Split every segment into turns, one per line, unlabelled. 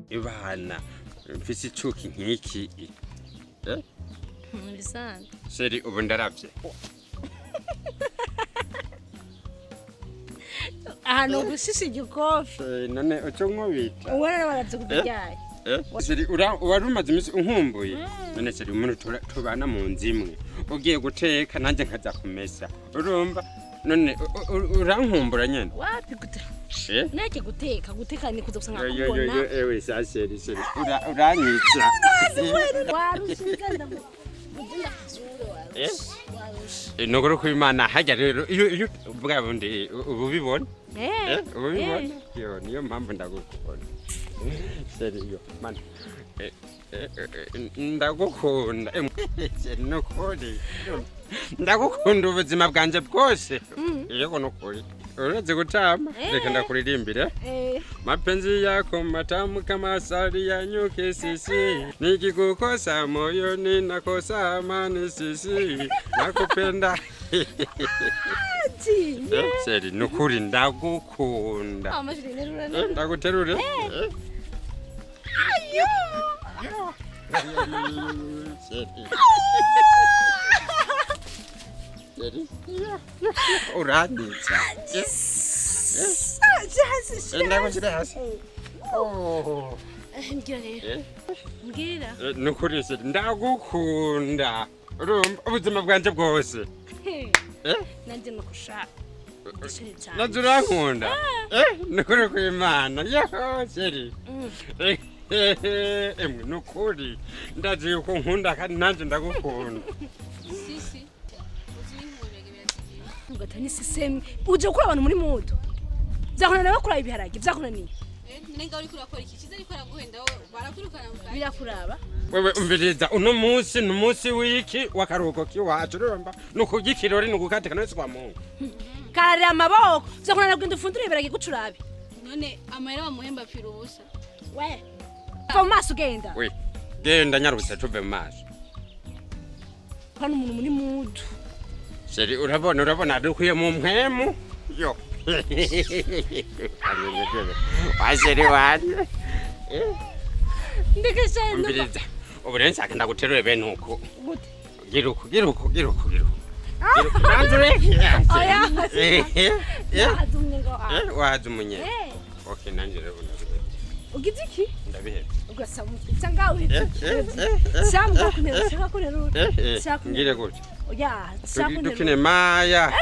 Ibana mfise icuki nk'iki
Bisana
Sheri ubu ndaravye
ahantu gushisha igikofi
none uco nkubita
ubona baravye kubijyaye
Sheri wari umaze imisi unkumbuye none Sheri umuntu tubana mu nzu imwe ugiye guteka nanjye nkaza kumesa urumva none urankumbura nyene
wapi gute nake guteka ni kuza gusanga kubona
ewe Sheri uranyitsa
warushiganda
nogoro kwimana hajya rero iyo bwa bundi ububibona ububibona yo niyo mpamvu ndagukunda Sheri yo man ndagukunda nokuri ndagukunda ubuzima bwanje bwose yego nokuri uretse gutama reka ndakuririmbira mapenzi yako matamu kama asali ya nyuki sisi nikikukosa moyoni nakosa amani sisi nakupenda Sheri nokuri ndagukunda ndaguterure
ayo
uranditsa ndagushira hasi
mbwira
nukuri Sheri ndagukunda urumva ubuzima bwanje bwose
nanje nukushaka
naje urankunda nukuri kwimana yo Sheri emwe nukuri ndaje yuko nkunda kandi nanje ndagukunda
sisi ugatani sisemi uje gukora abantu muri muto zakona nawe kura ibiharage byakunaniye nenga uri kurakora iki kiza ariko araguhenda barakurukana birakuraba
wewe umviriza uno munsi numunsi wiki wakaruhuko kiwacu urumva nukugikirori nugukatika nose kwa Mungu
karare amaboko zakona nabwo ndufundura ibiharage gucurabe
none amahera bamuhemba pfira ubusa
we va maso genda
we genda nyarubise tuve maso
hano umuntu muri muto
Sheri urabona dukwiye mu mpemu yo Sheri wanje
ndikashenda
umviriza uburenza kanda guterure bene uko
gute
giruko
oya
wazumye okay nanje rero
ugize iki
ndabihera
ugasaba cyangwa witse cyangwa kumera cyangwa kurero
ngire gute
oya
dukine maya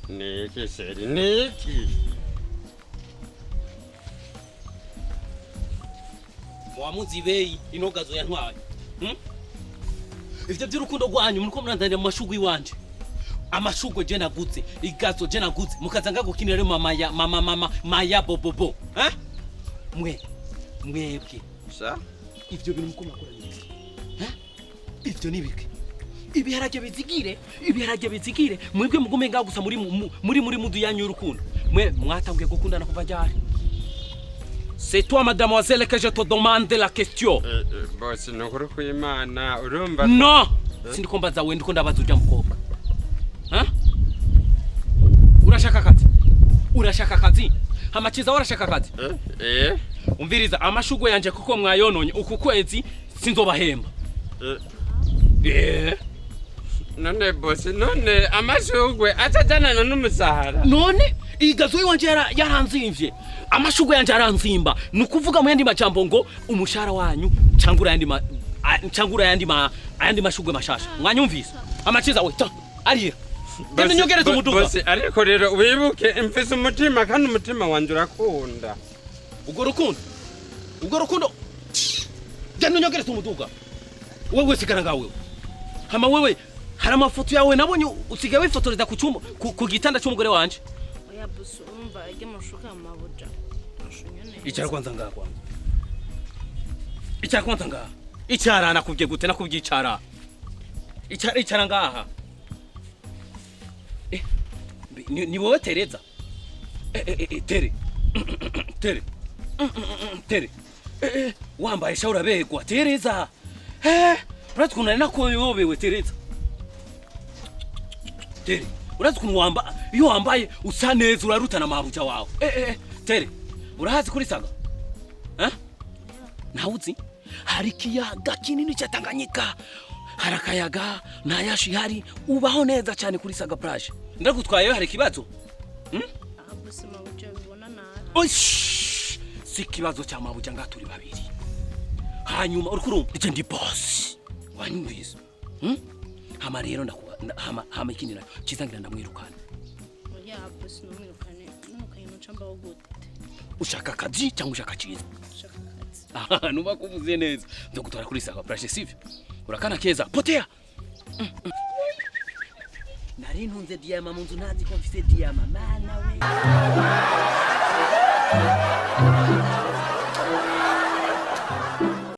niki Sheri niki
wamuzibei inogazo yantwaye ivyo by'urukundo rwanyu muriko murandanya mu mashugwe iwanje amashugwe je naguze igazo je naguze mukazanga gukinira rero maya bobobo mwebwe
sa
ivyo bintu muko makora ivyo nibike ibiharage bizigire mwebwe mugume ngaho gusa muri mudu yanyu urukundo mwe mwatangiye gukundana kuva ryari C'est toi, mademoiselle, que je te demande la question.
Boss, nokuru kwimana urumva
No! Sindiko mbaza we ndiko ndabaza ujya mukobwa. Urashaka kazi? Hamachiza warashaka kazi? Umviriza amashugwe yanje kuko mwayononye uku kwezi sinzobahemba.
None boss, none amashugwe atajana n'umusahara.
None igazo iwanje yaranzimvye. Amashugwe yanje aranzimba. Nukuvuga mu yandi macambo ngo umushara wanyu cangura yandi mashugwe mashasha. Mwanyumvise? Amachiza we arira. Gende nyogereza umuduga.
Boss, ariko rero wibuke imfise umutima kandi umutima wanje urakunda.
Ugo rukundo. Gende nyogereza umuduga. Wewe sigara ngawe. Hama wewe hari amafoto yawe nabonye usigaye wifotoreza ku cyumba ku gitanda cy'umugore wanje.
Oya buso umva ijye mushuka amabuja.
Icyara kwanza ngaha. Icyara nakubye gute nakubye icyara. Icyara ngaha. Ni wowe Tereza. Tere. Wambaye shaura begwa Tereza. Uratkunana nako yobewe Tereza. Tere, urazi ukuntu iyo wambaye usa neza urarutana mabuja wawe. Tere, urahazi kuri saga? Ntawuzi? Hari kiyaga kinini cya Tanganyika. Harakayaga nayashi hari ubaho neza cyane kuri saga plage. Ndagutwaye hari kibazo?
Bose mabuja bibona nabi.
Oish! Si kibazo cya mabuja ngaturi babiri. Hanyuma urukuru ije ndi boss. Wanyumvise? Hama rero hama ikindi nayo kizangira ndamwirukana.
Oya bose numwirukane n'umukayino camba wo gute.
Ushaka kazi cyangwa ushaka cyiza?
Ushaka kazi.
Nuba kuvuze neza. Ndagutwara kuri saga plage sivyo? Urakana keza. Potea. Nari ntunze diyama mu nzu ntazi ko mfise diyama mana we.